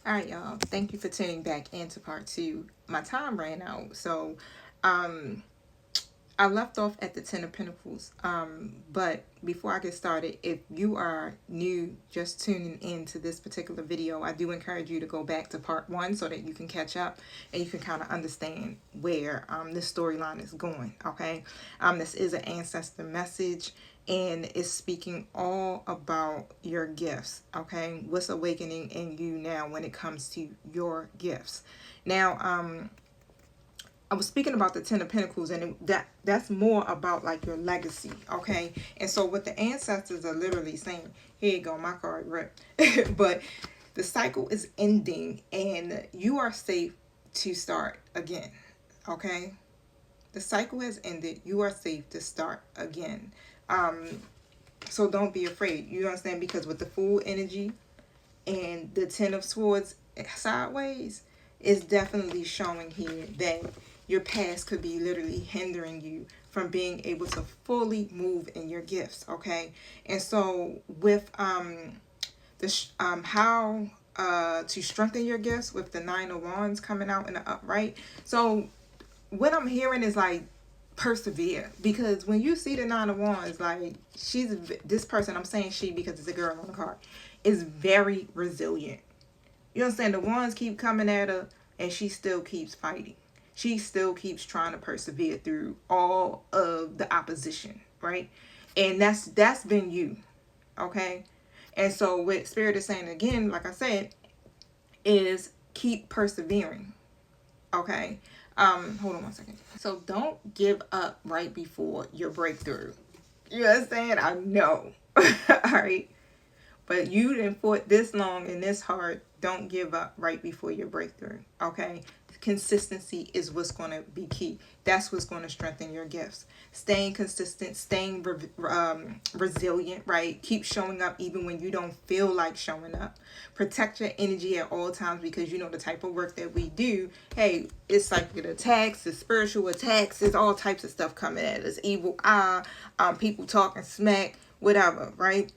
All right, y'all. Thank you for tuning back into part two. My time ran out, so um, I left off at the Ten of Pentacles. But before I get started, if you are new, just tuning into this particular video, I do encourage you to go back to part one so that you can catch up and you can kind of understand where this storyline is going. Okay, this is an ancestor message, and it's speaking all about your gifts. Okay, what's awakening in you now when it comes to your gifts. Now, I was speaking about the Ten of Pentacles, and that's more about like your legacy, okay? And so what the ancestors are literally saying, here you go, my card ripped. But the cycle is ending, and you are safe to start again, okay? The cycle has ended. You are safe to start again. So don't be afraid. You understand? Because with the Fool energy and the Ten of Swords sideways, it's definitely showing here that your past could be literally hindering you from being able to fully move in your gifts. Okay, and so with how to strengthen your gifts with the Nine of Wands coming out in the upright. So what I'm hearing is like persevere, because when you see the Nine of Wands, like this person, I'm saying she because it's a girl on the card, is very resilient. You understand? The Wands keep coming at her and she still keeps fighting. She still keeps trying to persevere through all of the opposition, right? And that's been you, okay? And so what Spirit is saying again, like I said, is keep persevering, okay? Hold on one second. So don't give up right before your breakthrough. You understand? I know. All right. But you done fought this long and this hard. Don't give up right before your breakthrough. Okay? Consistency is what's going to be key. That's what's going to strengthen your gifts. Staying consistent, staying resilient, right? Keep showing up even when you don't feel like showing up. Protect your energy at all times, because you know the type of work that we do. Hey, it's psychic attacks, it's spiritual attacks, there's all types of stuff coming at us. Evil eye, people talking smack, whatever, right?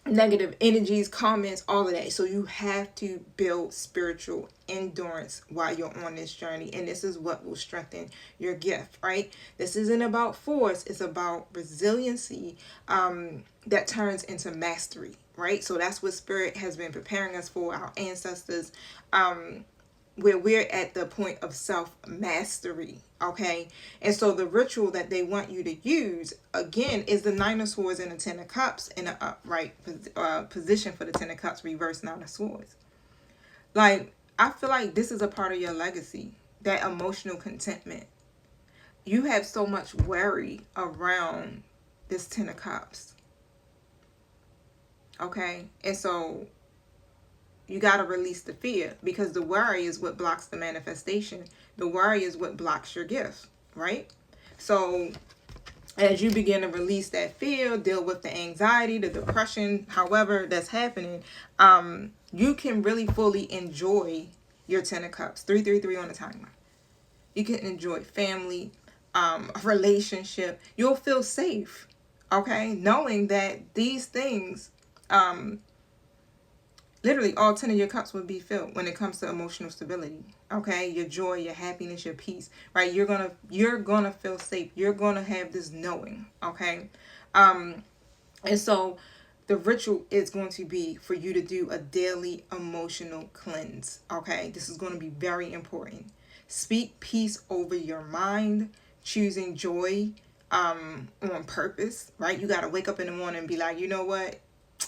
Negative energies, comments, all of that. So you have to build spiritual endurance while you're on this journey, and this is what will strengthen your gift, right? This isn't about force, it's about resiliency that turns into mastery, right? So that's what Spirit has been preparing us for, our ancestors, where we're at the point of self-mastery, okay? And so the ritual that they want you to use, again, is the Nine of Swords and the Ten of Cups in an upright position for the Ten of Cups, reverse Nine of Swords. Like, I feel like this is a part of your legacy, that emotional contentment. You have so much worry around this Ten of Cups, okay? And so you got to release the fear, because the worry is what blocks the manifestation. The worry is what blocks your gift, right? So as you begin to release that fear, deal with the anxiety, the depression, however that's happening, you can really fully enjoy your Ten of Cups. 333 on the timer. You can enjoy family, a relationship. You'll feel safe, okay? Knowing that these things, literally all 10 of your cups will be filled when it comes to emotional stability, okay? Your joy, your happiness, your peace, right? You're gonna feel safe. You're gonna have this knowing, okay? And so the ritual is going to be for you to do a daily emotional cleanse, okay? This is going to be very important. Speak peace over your mind, choosing joy on purpose, right? You got to wake up in the morning and be like, you know what?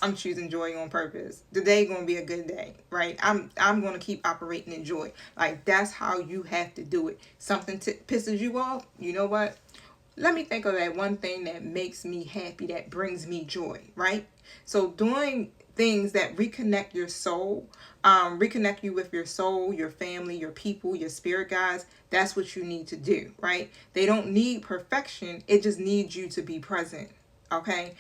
I'm choosing joy on purpose. Today gonna be a good day, right? I'm gonna keep operating in joy. Like, that's how you have to do it. Something pisses you off, you know what? Let me think of that one thing that makes me happy, that brings me joy, right? So doing things that reconnect your soul, reconnect you with your soul, your family, your people, your spirit guides. That's what you need to do, right? They don't need perfection. It just needs you to be present, okay?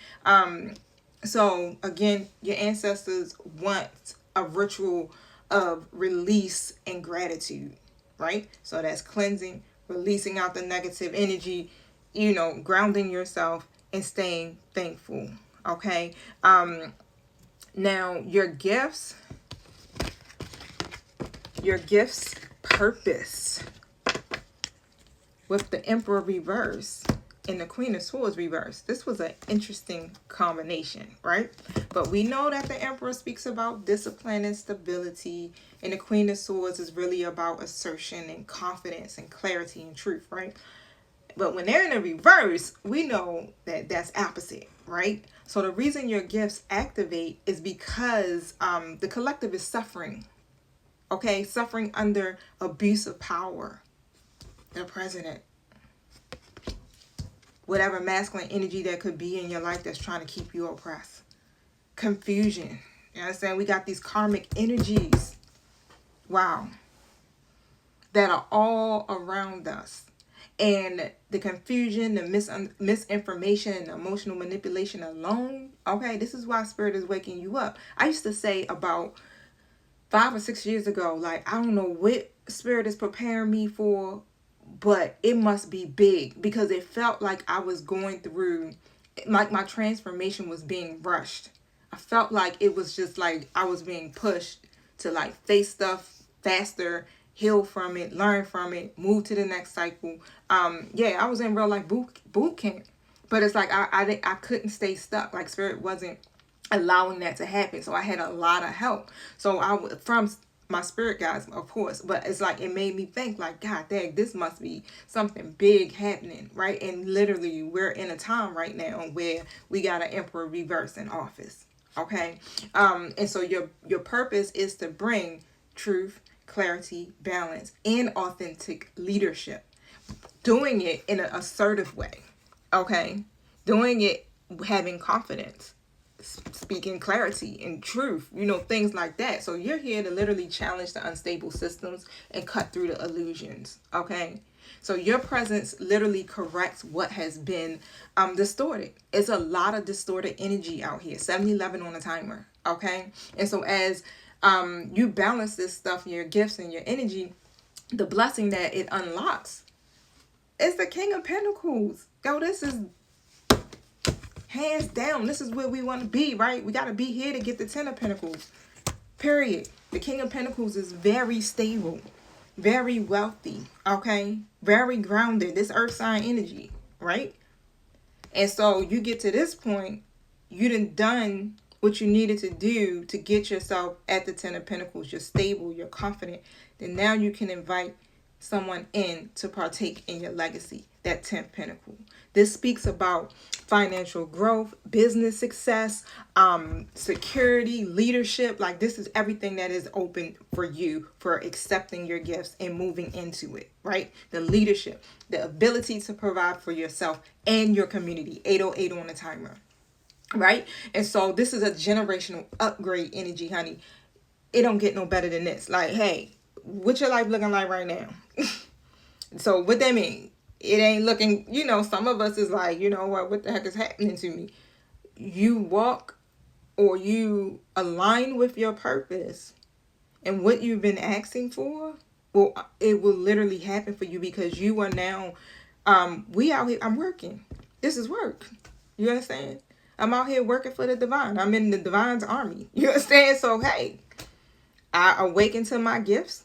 So again, your ancestors want a ritual of release and gratitude, right? So that's cleansing, releasing out the negative energy, grounding yourself and staying thankful, okay? Now your gifts, your gift's purpose with the Emperor reverse and the Queen of Swords reverse. This was an interesting combination, right? But we know that the Emperor speaks about discipline and stability, and the Queen of Swords is really about assertion and confidence and clarity and truth, right? But when they're in the reverse, we know that that's opposite, right? So the reason your gifts activate is because the collective is suffering, okay? Suffering under abuse of power. The president, whatever masculine energy that could be in your life that's trying to keep you oppressed. Confusion. You understand? We got these karmic energies. Wow. That are all around us. And the confusion, the misinformation, and emotional manipulation alone. Okay, this is why Spirit is waking you up. I used to say about 5 or 6 years ago, like, I don't know what Spirit is preparing me for, but it must be big, because it felt like I was going through, like my transformation was being rushed. I felt like it was just like I was being pushed to like face stuff faster, heal from it, learn from it, move to the next cycle. Yeah, I was in real life boot camp, but it's like I couldn't stay stuck. Like Spirit wasn't allowing that to happen, so I had a lot of help. So from my spirit guides, of course, but it's like it made me think like, God dang, this must be something big happening, right? And literally we're in a time right now where we got an emperor reverse in office, okay? And so your purpose is to bring truth, clarity, balance, and authentic leadership, doing it in an assertive way, okay? Doing it having confidence, speaking clarity and truth, things like that. So you're here to literally challenge the unstable systems and cut through the illusions, okay? So your presence literally corrects what has been distorted. It's a lot of distorted energy out here. 7-11 on the timer, okay? And so as you balance this stuff, your gifts and your energy, the blessing that it unlocks is the King of Pentacles. Yo, this is hands down, this is where we want to be, right? We got to be here to get the 10 of Pentacles, period. The King of Pentacles is very stable, very wealthy, okay? Very grounded, this earth sign energy, right? And so you get to this point, you done what you needed to do to get yourself at the 10 of Pentacles. You're stable, you're confident. Then now you can invite someone in to partake in your legacy, that 10th Pentacle. This speaks about financial growth, business success, security, leadership. Like this is everything that is open for you for accepting your gifts and moving into it, right? The leadership, the ability to provide for yourself and your community. 808 on the timer, right? And so this is a generational upgrade energy, honey. It don't get no better than this. Like, hey, what's your life looking like right now? So what that mean? It ain't looking, some of us is like, what the heck is happening to me? You walk or you align with your purpose and what you've been asking for, well, it will literally happen for you, because you are now, we out here, I'm working. This is work. You understand? I'm out here working for the divine. I'm in the divine's army. You understand? So, hey, I awaken to my gifts.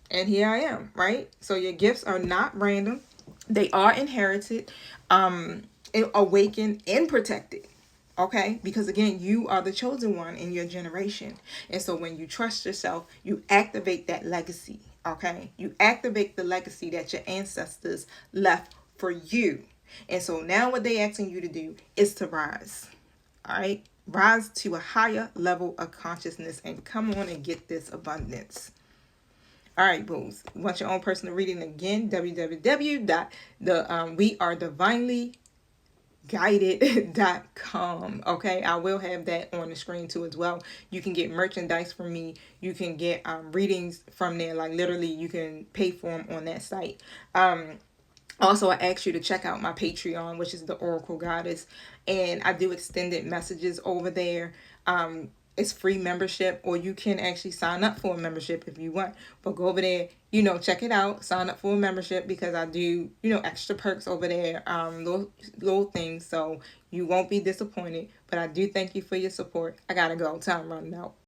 And here I am, right? So your gifts are not random. They are inherited, awakened, and protected. Okay? Because again, you are the chosen one in your generation. And so when you trust yourself, you activate that legacy. Okay? You activate the legacy that your ancestors left for you. And so now what they're asking you to do is to rise. All right? Rise to a higher level of consciousness and come on and get this abundance. All right, booze. Want your own personal reading again? www.wearedivinelyguided.com. Okay, I will have that on the screen too as well. You can get merchandise from me. You can get readings from there. Like literally, you can pay for them on that site. Also, I asked you to check out my Patreon, which is the Oracle Goddess, and I do extended messages over there. It's free membership, or you can actually sign up for a membership if you want. But go over there, check it out. Sign up for a membership, because I do, extra perks over there, little things. So you won't be disappointed. But I do thank you for your support. I gotta go. Time running out.